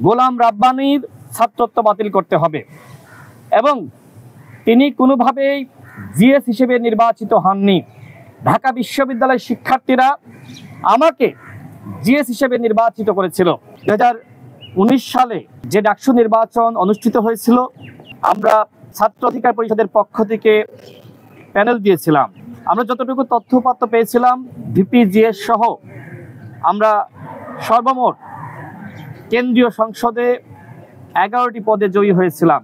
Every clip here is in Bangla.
গোলাম রাব্বানীর ছাত্রত্ব বাতিল করতে হবে এবং তিনি কোনোভাবেই জিএস হিসেবে নির্বাচিত হননি। ঢাকা বিশ্ববিদ্যালয়ের শিক্ষার্থীরা আমাকে জিএস হিসেবে নির্বাচিত করেছিল। 2019 সালে যে ডাকসু নির্বাচন অনুষ্ঠিত হয়েছিল, আমরা ছাত্র অধিকার পরিষদের পক্ষ থেকে প্যানেল দিয়েছিলাম। আমরা যতটুকু তথ্যপাত্র পেয়েছিলাম, ভিপি জিএস সহ আমরা সর্বমোট কেন্দ্রীয় সংসদে 11টি পদে জয়ী হয়েছিলাম।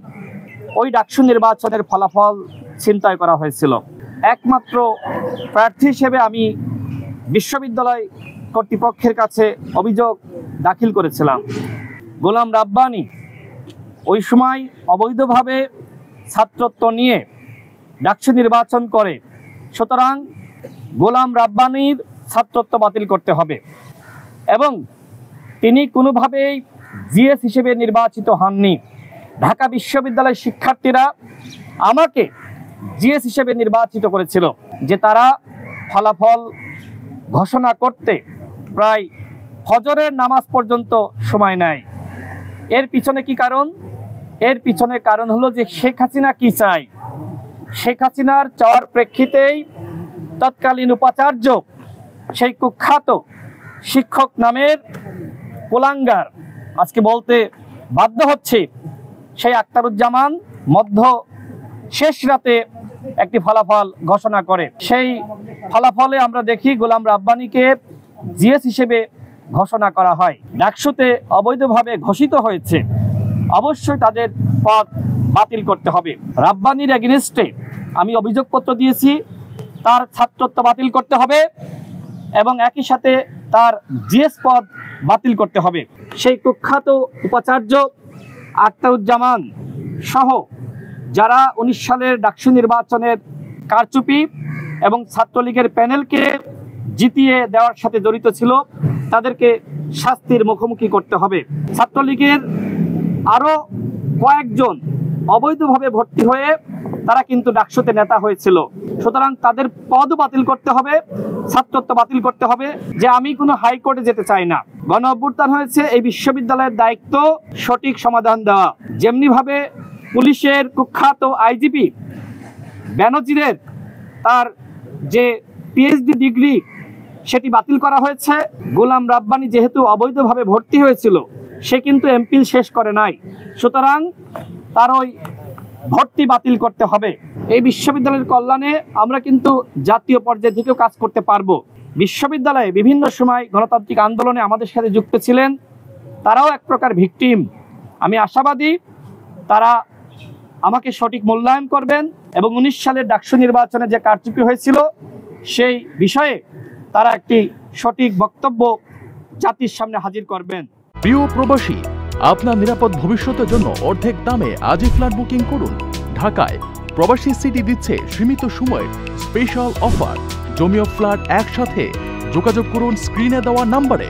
ওই ডাকসু নির্বাচনের ফলাফল ছিনতাই করা হয়েছিল। একমাত্র প্রার্থী হিসেবে আমি বিশ্ববিদ্যালয় কর্তৃপক্ষের কাছে অভিযোগ দাখিল করেছিলাম। গোলাম রাব্বানী ওই সময় অবৈধভাবে ছাত্রত্ব নিয়ে ডাকসু নির্বাচন করে, সুতরাং গোলাম রাব্বানীর ছাত্রত্ব বাতিল করতে হবে এবং তিনি কোনোভাবেই জিএস হিসেবে নির্বাচিত হননি। ঢাকা বিশ্ববিদ্যালয়ের শিক্ষার্থীরা আমাকে জিএস হিসেবে নির্বাচিত করেছিল, যে তারা ফলাফল ঘোষণা করতে প্রায় ফজরের নামাজ পর্যন্ত সময় নেয়। এর পিছনে কি কারণ? এর পিছনে কারণ হলো যে শেখ হাসিনা কি চায়। শেখ হাসিনার চাওয়ার প্রেক্ষিতেই তৎকালীন উপাচার্য, সেই কুখ্যাত শিক্ষক নামের কুলাঙ্গার, আজকে বলতে বাধ্য হচ্ছে, সেই আখতারুজ্জামান মধ্য শেষ রাতে একটি ফলাফল ঘোষণা করে। সেই ফলাফলে আমরা দেখি গোলাম রাব্বানীকে জিএস হিসেবে ঘোষণা করা হয়। ডাকসুতে অবৈধভাবে ঘোষিত হয়েছে, অবশ্যই তাদের পদ বাতিল করতে হবে। রাব্বানীর এগেইনস্টে আমি অভিযোগপত্র দিয়েছি, তার ছাত্রত্ব বাতিল করতে হবে এবং একই সাথে তার জিএস পদ বাতিল করতে হবে। সেই কুখ্যাত উপাচার্য আখতারুজ্জামান সহ যারা 19 সালের ডাকসু নির্বাচনের কারচুপি এবং ছাত্রলীগের প্যানেলকে জিতিয়ে দেওয়ার সাথে জড়িত ছিল, তাদেরকে শাস্তির মুখোমুখি করতে হবে। ছাত্রলীগের আরও কয়েকজন অবৈধভাবে ভর্তি হয়ে তারা কিন্তু ডাকসুতে নেতা হয়েছিল, সুতরাং তাদের পদ বাতিল করতে হবে, ছাত্রত্ব বাতিল করতে হবে। যে আমি কোনো হাইকোর্টে যেতে চাই না, গণ অভ্যুত্থান হয়েছে, এই বিশ্ববিদ্যালয়ের দায়িত্ব সঠিক সমাধান দেওয়া। যেমনিভাবে পুলিশের কুখ্যাত আইজিপি ব্যানার্জির তার যে পিএইচডি ডিগ্রি সেটি বাতিল করা হয়েছে। গোলাম রাব্বানী যেহেতু অবৈধভাবে ভর্তি হয়েছিল, সে কিন্তু এমপিল শেষ করে নাই, সুতরাং তার ওই ভর্তি বাতিল করতে হবে। এই বিশ্ববিদ্যালয়ের কল্যাণে আমরা কিন্তু জাতীয় পর্যায়ে থেকেও কাজ করতে পারবো। বিশ্ববিদ্যালয়ে বিভিন্ন সময় গণতান্ত্রিক আন্দোলনে আমাদের সাথে যুক্ত ছিলেন, তারাও এক প্রকার ভিকটিম। আমি আশাবাদী তারা আমাকে সঠিক মূল্যায়ন করবেন এবং 19 সালের ডাকসু নির্বাচনে যে কারচুপি হয়েছিল সেই বিষয়ে তারা একটি সঠিক বক্তব্য জাতির সামনে হাজির করবেন। প্রিয় প্রবাসী, আপনার নিরাপদ ভবিষ্যতের জন্য অর্ধেক দামে আজই ফ্ল্যাট বুকিং করুন। ঢাকায় প্রবাসী সিটি দিচ্ছে সীমিত সময়ের স্পেশাল অফার। জমি ও ফ্ল্যাট একসাথে, যোগাযোগ করুন স্ক্রিনে দেওয়া নম্বরে।